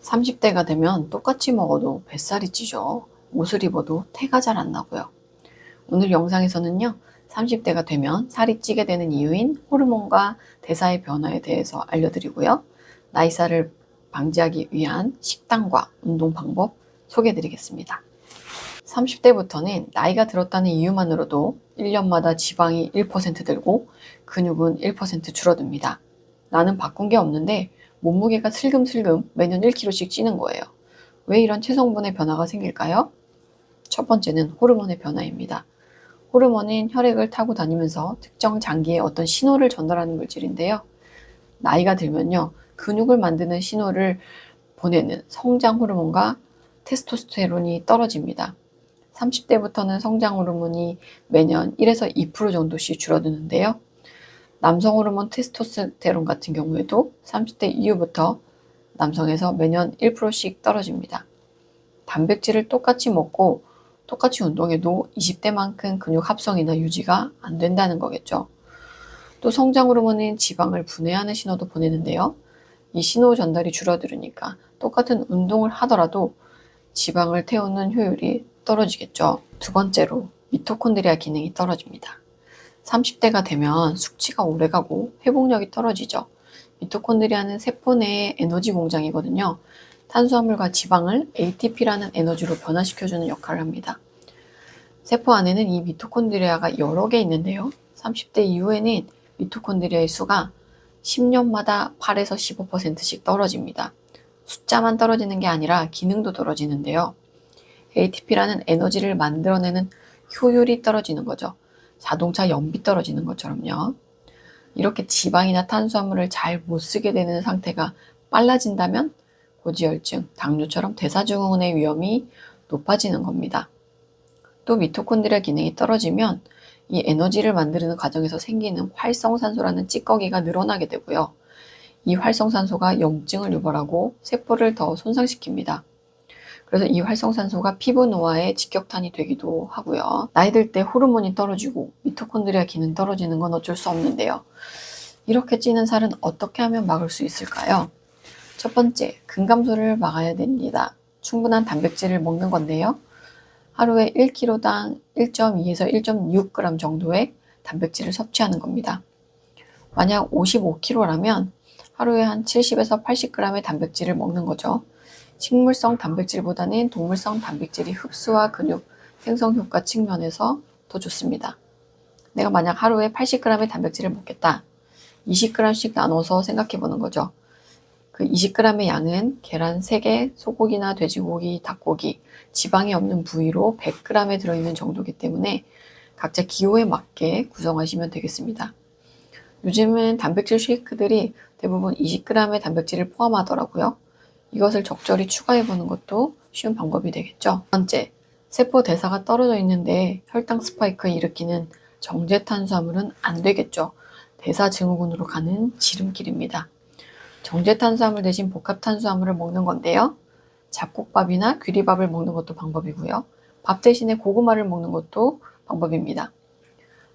30대가 되면 똑같이 먹어도 뱃살이 찌죠. 옷을 입어도 태가 잘 안 나고요. 오늘 영상에서는요, 30대가 되면 살이 찌게 되는 이유인 호르몬과 대사의 변화에 대해서 알려드리고요. 나이살을 방지하기 위한 식단과 운동 방법 소개해드리겠습니다. 30대부터는 나이가 들었다는 이유만으로도 1년마다 지방이 1% 늘고 근육은 1% 줄어듭니다. 나는 바꾼 게 없는데 몸무게가 슬금슬금 매년 1kg씩 찌는 거예요. 왜 이런 체성분의 변화가 생길까요? 첫 번째는 호르몬의 변화입니다. 호르몬은 혈액을 타고 다니면서 특정 장기에 어떤 신호를 전달하는 물질인데요. 나이가 들면요, 근육을 만드는 신호를 보내는 성장 호르몬과 테스토스테론이 떨어집니다. 30대부터는 성장 호르몬이 매년 1에서 2% 정도씩 줄어드는데요. 남성 호르몬 테스토스테론 같은 경우에도 30대 이후부터 남성에서 매년 1%씩 떨어집니다. 단백질을 똑같이 먹고 똑같이 운동해도 20대만큼 근육 합성이나 유지가 안 된다는 거겠죠. 또 성장 호르몬은 지방을 분해하는 신호도 보내는데요. 이 신호 전달이 줄어들으니까 똑같은 운동을 하더라도 지방을 태우는 효율이 떨어지겠죠. 두 번째로 미토콘드리아 기능이 떨어집니다. 30대가 되면 숙취가 오래가고 회복력이 떨어지죠. 미토콘드리아는 세포 내의 에너지 공장이거든요. 탄수화물과 지방을 ATP라는 에너지로 변화시켜주는 역할을 합니다. 세포 안에는 이 미토콘드리아가 여러 개 있는데요. 30대 이후에는 미토콘드리아의 수가 10년마다 8에서 15%씩 떨어집니다. 숫자만 떨어지는 게 아니라 기능도 떨어지는데요. ATP라는 에너지를 만들어내는 효율이 떨어지는 거죠. 자동차 연비 떨어지는 것처럼요. 이렇게 지방이나 탄수화물을 잘 못 쓰게 되는 상태가 빨라진다면 고지혈증, 당뇨처럼 대사증후군의 위험이 높아지는 겁니다. 또 미토콘드리아 기능이 떨어지면 이 에너지를 만드는 과정에서 생기는 활성산소라는 찌꺼기가 늘어나게 되고요. 이 활성산소가 염증을 유발하고 세포를 더 손상시킵니다. 그래서 이 활성산소가 피부 노화의 직격탄이 되기도 하고요. 나이 들 때 호르몬이 떨어지고 미토콘드리아 기능 떨어지는 건 어쩔 수 없는데요. 이렇게 찌는 살은 어떻게 하면 막을 수 있을까요? 첫 번째, 근감소를 막아야 됩니다. 충분한 단백질을 먹는 건데요. 하루에 1kg당 1.2에서 1.6g 정도의 단백질을 섭취하는 겁니다. 만약 55kg라면 하루에 한 70에서 80g의 단백질을 먹는 거죠. 식물성 단백질보다는 동물성 단백질이 흡수와 근육 생성 효과 측면에서 더 좋습니다. 내가 만약 하루에 80g의 단백질을 먹겠다. 20g씩 나눠서 생각해 보는 거죠. 그 20g의 양은 계란 3개, 소고기나 돼지고기, 닭고기, 지방이 없는 부위로 100g에 들어있는 정도이기 때문에 각자 기호에 맞게 구성하시면 되겠습니다. 요즘은 단백질 쉐이크들이 대부분 20g의 단백질을 포함하더라고요. 이것을 적절히 추가해보는 것도 쉬운 방법이 되겠죠. 두 번째, 세포 대사가 떨어져 있는데 혈당 스파이크 일으키는 정제 탄수화물은 안 되겠죠. 대사 증후군으로 가는 지름길입니다. 정제 탄수화물 대신 복합 탄수화물을 먹는 건데요. 잡곡밥이나 귀리밥을 먹는 것도 방법이고요. 밥 대신에 고구마를 먹는 것도 방법입니다.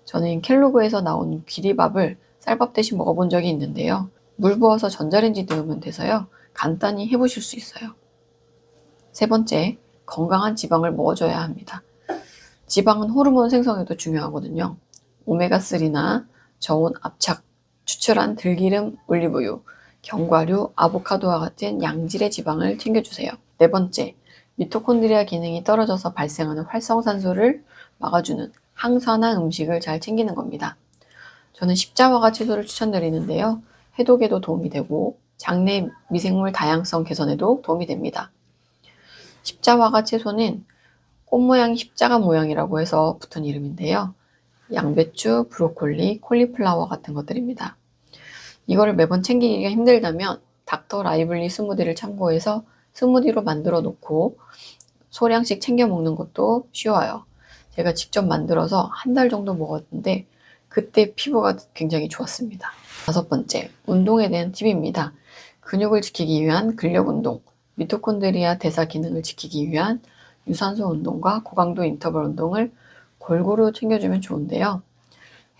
저는 켈로그에서 나온 귀리밥을 쌀밥 대신 먹어본 적이 있는데요. 물 부어서 전자레인지 데우면 돼서요. 간단히 해보실 수 있어요. 세 번째, 건강한 지방을 먹어줘야 합니다. 지방은 호르몬 생성에도 중요하거든요. 오메가3나 저온 압착, 추출한 들기름, 올리브유, 견과류, 아보카도와 같은 양질의 지방을 챙겨주세요. 네 번째, 미토콘드리아 기능이 떨어져서 발생하는 활성산소를 막아주는 항산화 음식을 잘 챙기는 겁니다. 저는 십자화가 채소를 추천드리는데요. 해독에도 도움이 되고 장내 미생물 다양성 개선에도 도움이 됩니다. 십자화가 채소는 꽃 모양이 십자가 모양이라고 해서 붙은 이름인데요. 양배추, 브로콜리, 콜리플라워 같은 것들입니다. 이거를 매번 챙기기가 힘들다면 닥터 라이블리 스무디를 참고해서 스무디로 만들어 놓고 소량씩 챙겨 먹는 것도 쉬워요. 제가 직접 만들어서 한 달 정도 먹었는데 그때 피부가 굉장히 좋았습니다. 다섯 번째, 운동에 대한 팁입니다. 근육을 지키기 위한 근력 운동, 미토콘드리아 대사 기능을 지키기 위한 유산소 운동과 고강도 인터벌 운동을 골고루 챙겨주면 좋은데요.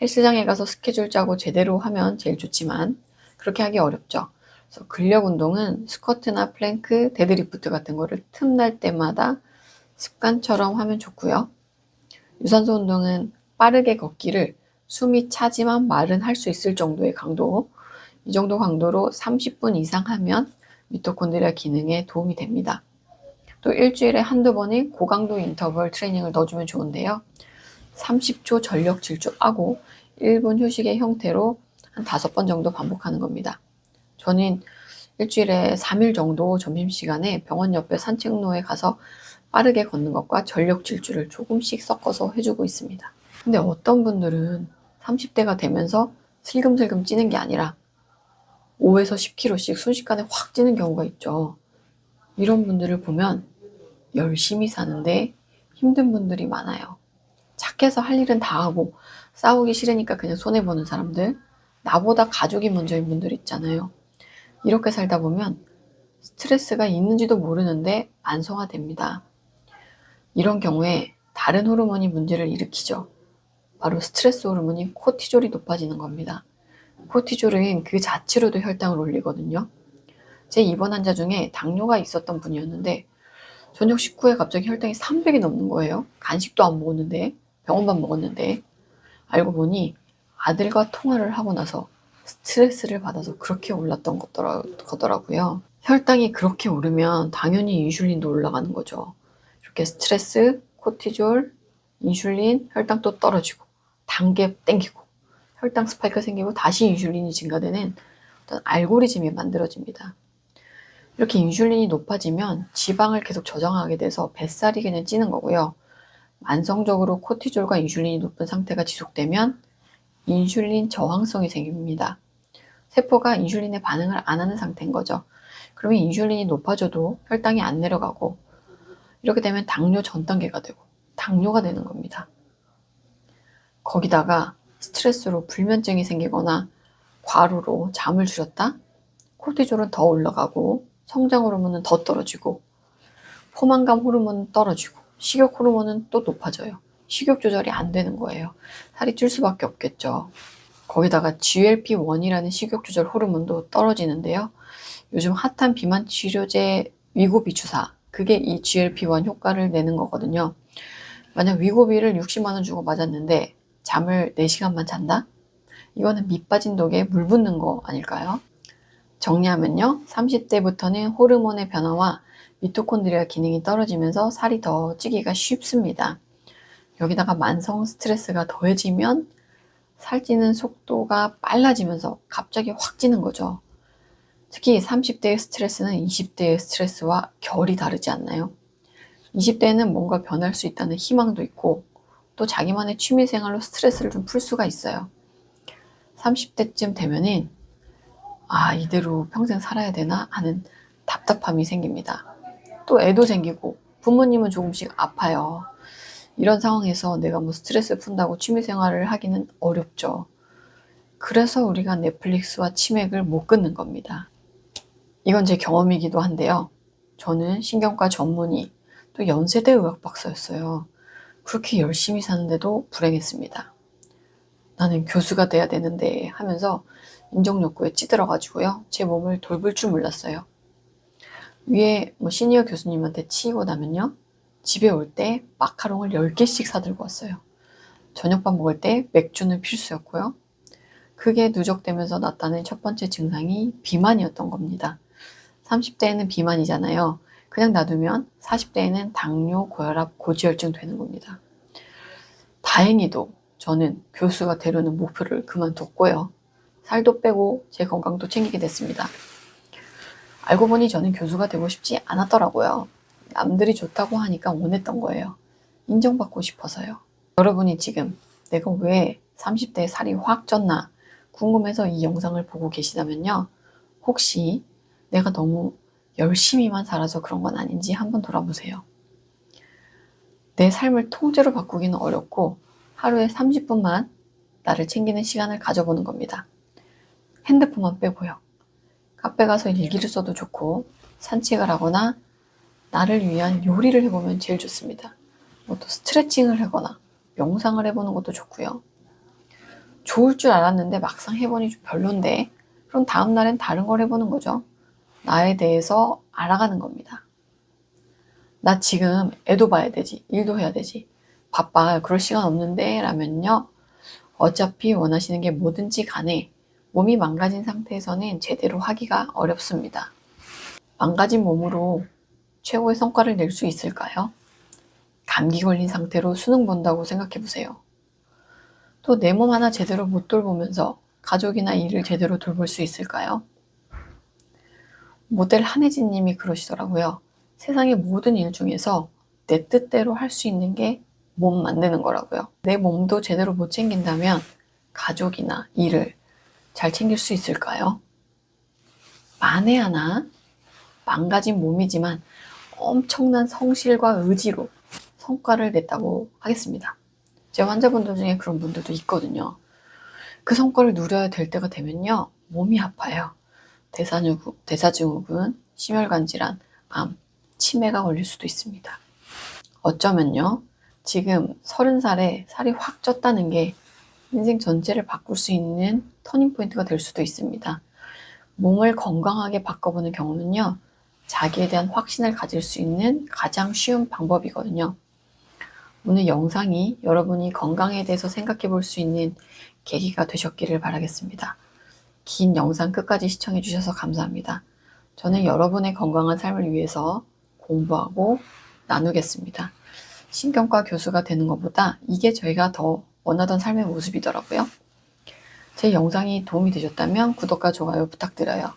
헬스장에 가서 스케줄 짜고 제대로 하면 제일 좋지만 그렇게 하기 어렵죠. 그래서 근력 운동은 스쿼트나 플랭크, 데드리프트 같은 거를 틈날 때마다 습관처럼 하면 좋고요. 유산소 운동은 빠르게 걷기를 숨이 차지만 말은 할 수 있을 정도의 강도, 이 정도 강도로 30분 이상 하면 미토콘드리아 기능에 도움이 됩니다. 또 일주일에 한두 번의 고강도 인터벌 트레이닝을 넣어주면 좋은데요. 30초 전력 질주하고 1분 휴식의 형태로 한 5번 정도 반복하는 겁니다. 저는 일주일에 3일 정도 점심시간에 병원 옆에 산책로에 가서 빠르게 걷는 것과 전력 질주를 조금씩 섞어서 해주고 있습니다. 근데 어떤 분들은 30대가 되면서 슬금슬금 찌는 게 아니라 5에서 10kg씩 순식간에 확 찌는 경우가 있죠. 이런 분들을 보면 열심히 사는데 힘든 분들이 많아요. 착해서 할 일은 다 하고 싸우기 싫으니까 그냥 손해보는 사람들, 나보다 가족이 먼저인 분들 있잖아요. 이렇게 살다 보면 스트레스가 있는지도 모르는데 만성화됩니다. 이런 경우에 다른 호르몬이 문제를 일으키죠. 바로 스트레스 호르몬인 코티졸이 높아지는 겁니다. 코티졸은 그 자체로도 혈당을 올리거든요. 제 입원 환자 중에 당뇨가 있었던 분이었는데 저녁 식후에 갑자기 혈당이 300이 넘는 거예요. 간식도 안 먹었는데, 병원밥 먹었는데. 알고 보니 아들과 통화를 하고 나서 스트레스를 받아서 그렇게 올랐던 거더라고요. 혈당이 그렇게 오르면 당연히 인슐린도 올라가는 거죠. 이렇게 스트레스, 코티졸, 인슐린, 혈당 또 떨어지고 단계 땡기고 혈당 스파이크 생기고 다시 인슐린이 증가되는 어떤 알고리즘이 만들어집니다. 이렇게 인슐린이 높아지면 지방을 계속 저장하게 돼서 뱃살이 그냥 찌는 거고요. 만성적으로 코티졸과 인슐린이 높은 상태가 지속되면 인슐린 저항성이 생깁니다. 세포가 인슐린에 반응을 안 하는 상태인 거죠. 그러면 인슐린이 높아져도 혈당이 안 내려가고 이렇게 되면 당뇨 전 단계가 되고 당뇨가 되는 겁니다. 거기다가 스트레스로 불면증이 생기거나 과로로 잠을 줄였다? 코티졸은 더 올라가고 성장 호르몬은 더 떨어지고 포만감 호르몬은 떨어지고 식욕 호르몬은 또 높아져요. 식욕 조절이 안 되는 거예요. 살이 찔 수밖에 없겠죠. 거기다가 GLP-1이라는 식욕 조절 호르몬도 떨어지는데요. 요즘 핫한 비만 치료제 위고비 주사, 그게 이 GLP-1 효과를 내는 거거든요. 만약 위고비를 60만 원 주고 맞았는데 잠을 4시간만 잔다? 이거는 밑 빠진 독에 물 붓는 거 아닐까요? 정리하면요. 30대부터는 호르몬의 변화와 미토콘드리아 기능이 떨어지면서 살이 더 찌기가 쉽습니다. 여기다가 만성 스트레스가 더해지면 살찌는 속도가 빨라지면서 갑자기 확 찌는 거죠. 특히 30대의 스트레스는 20대의 스트레스와 결이 다르지 않나요? 20대에는 뭔가 변할 수 있다는 희망도 있고 또 자기만의 취미생활로 스트레스를 좀 풀 수가 있어요. 30대쯤 되면은 이대로 평생 살아야 되나 하는 답답함이 생깁니다. 또 애도 생기고 부모님은 조금씩 아파요. 이런 상황에서 내가 뭐 스트레스 푼다고 취미생활을 하기는 어렵죠. 그래서 우리가 넷플릭스와 치맥을 못 끊는 겁니다. 이건 제 경험이기도 한데요. 저는 신경과 전문의, 또 연세대 의학 박사였어요. 그렇게 열심히 사는데도 불행했습니다. 나는 교수가 돼야 되는데 하면서 인정욕구에 찌들어가지고요. 제 몸을 돌볼 줄 몰랐어요. 위에 시니어 교수님한테 치이고 나면요. 집에 올 때 마카롱을 10개씩 사들고 왔어요. 저녁밥 먹을 때 맥주는 필수였고요. 그게 누적되면서 나타낸 첫 번째 증상이 비만이었던 겁니다. 30대에는 비만이잖아요. 그냥 놔두면 40대에는 당뇨, 고혈압, 고지혈증 되는 겁니다. 다행히도 저는 교수가 되려는 목표를 그만뒀고요. 살도 빼고 제 건강도 챙기게 됐습니다. 알고 보니 저는 교수가 되고 싶지 않았더라고요. 남들이 좋다고 하니까 원했던 거예요. 인정받고 싶어서요. 여러분이 지금 내가 왜 30대에 살이 확 쪘나 궁금해서 이 영상을 보고 계시다면요. 혹시 내가 너무 열심히만 살아서 그런 건 아닌지 한번 돌아보세요. 내 삶을 통째로 바꾸기는 어렵고 하루에 30분만 나를 챙기는 시간을 가져보는 겁니다. 핸드폰만 빼고요. 카페 가서 일기를 써도 좋고 산책을 하거나 나를 위한 요리를 해보면 제일 좋습니다. 또 스트레칭을 하거나 명상을 해보는 것도 좋고요. 좋을 줄 알았는데 막상 해보니 좀 별론데 그럼 다음 날엔 다른 걸 해보는 거죠. 나에 대해서 알아가는 겁니다. 나 지금 애도 봐야 되지, 일도 해야 되지, 바빠, 그럴 시간 없는데 라면요, 어차피 원하시는 게 뭐든지 간에 몸이 망가진 상태에서는 제대로 하기가 어렵습니다. 망가진 몸으로 최고의 성과를 낼 수 있을까요? 감기 걸린 상태로 수능 본다고 생각해 보세요. 또 내 몸 하나 제대로 못 돌보면서 가족이나 일을 제대로 돌볼 수 있을까요? 모델 한혜진 님이 그러시더라고요. 세상의 모든 일 중에서 내 뜻대로 할 수 있는 게 몸 만드는 거라고요. 내 몸도 제대로 못 챙긴다면 가족이나 일을 잘 챙길 수 있을까요? 만에 하나 망가진 몸이지만 엄청난 성실과 의지로 성과를 냈다고 하겠습니다. 제 환자분들 중에 그런 분들도 있거든요. 그 성과를 누려야 될 때가 되면요, 몸이 아파요. 대사증후군, 심혈관 질환, 암, 치매가 걸릴 수도 있습니다. 어쩌면요, 지금 30살에 살이 확 쪘다는 게 인생 전체를 바꿀 수 있는 터닝포인트가 될 수도 있습니다. 몸을 건강하게 바꿔보는 경우는요, 자기에 대한 확신을 가질 수 있는 가장 쉬운 방법이거든요. 오늘 영상이 여러분이 건강에 대해서 생각해 볼 수 있는 계기가 되셨기를 바라겠습니다. 긴 영상 끝까지 시청해 주셔서 감사합니다. 저는 여러분의 건강한 삶을 위해서 공부하고 나누겠습니다. 신경과 교수가 되는 것보다 이게 저희가 더 원하던 삶의 모습이더라고요. 제 영상이 도움이 되셨다면 구독과 좋아요 부탁드려요.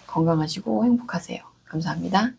건강하시고 행복하세요. 감사합니다.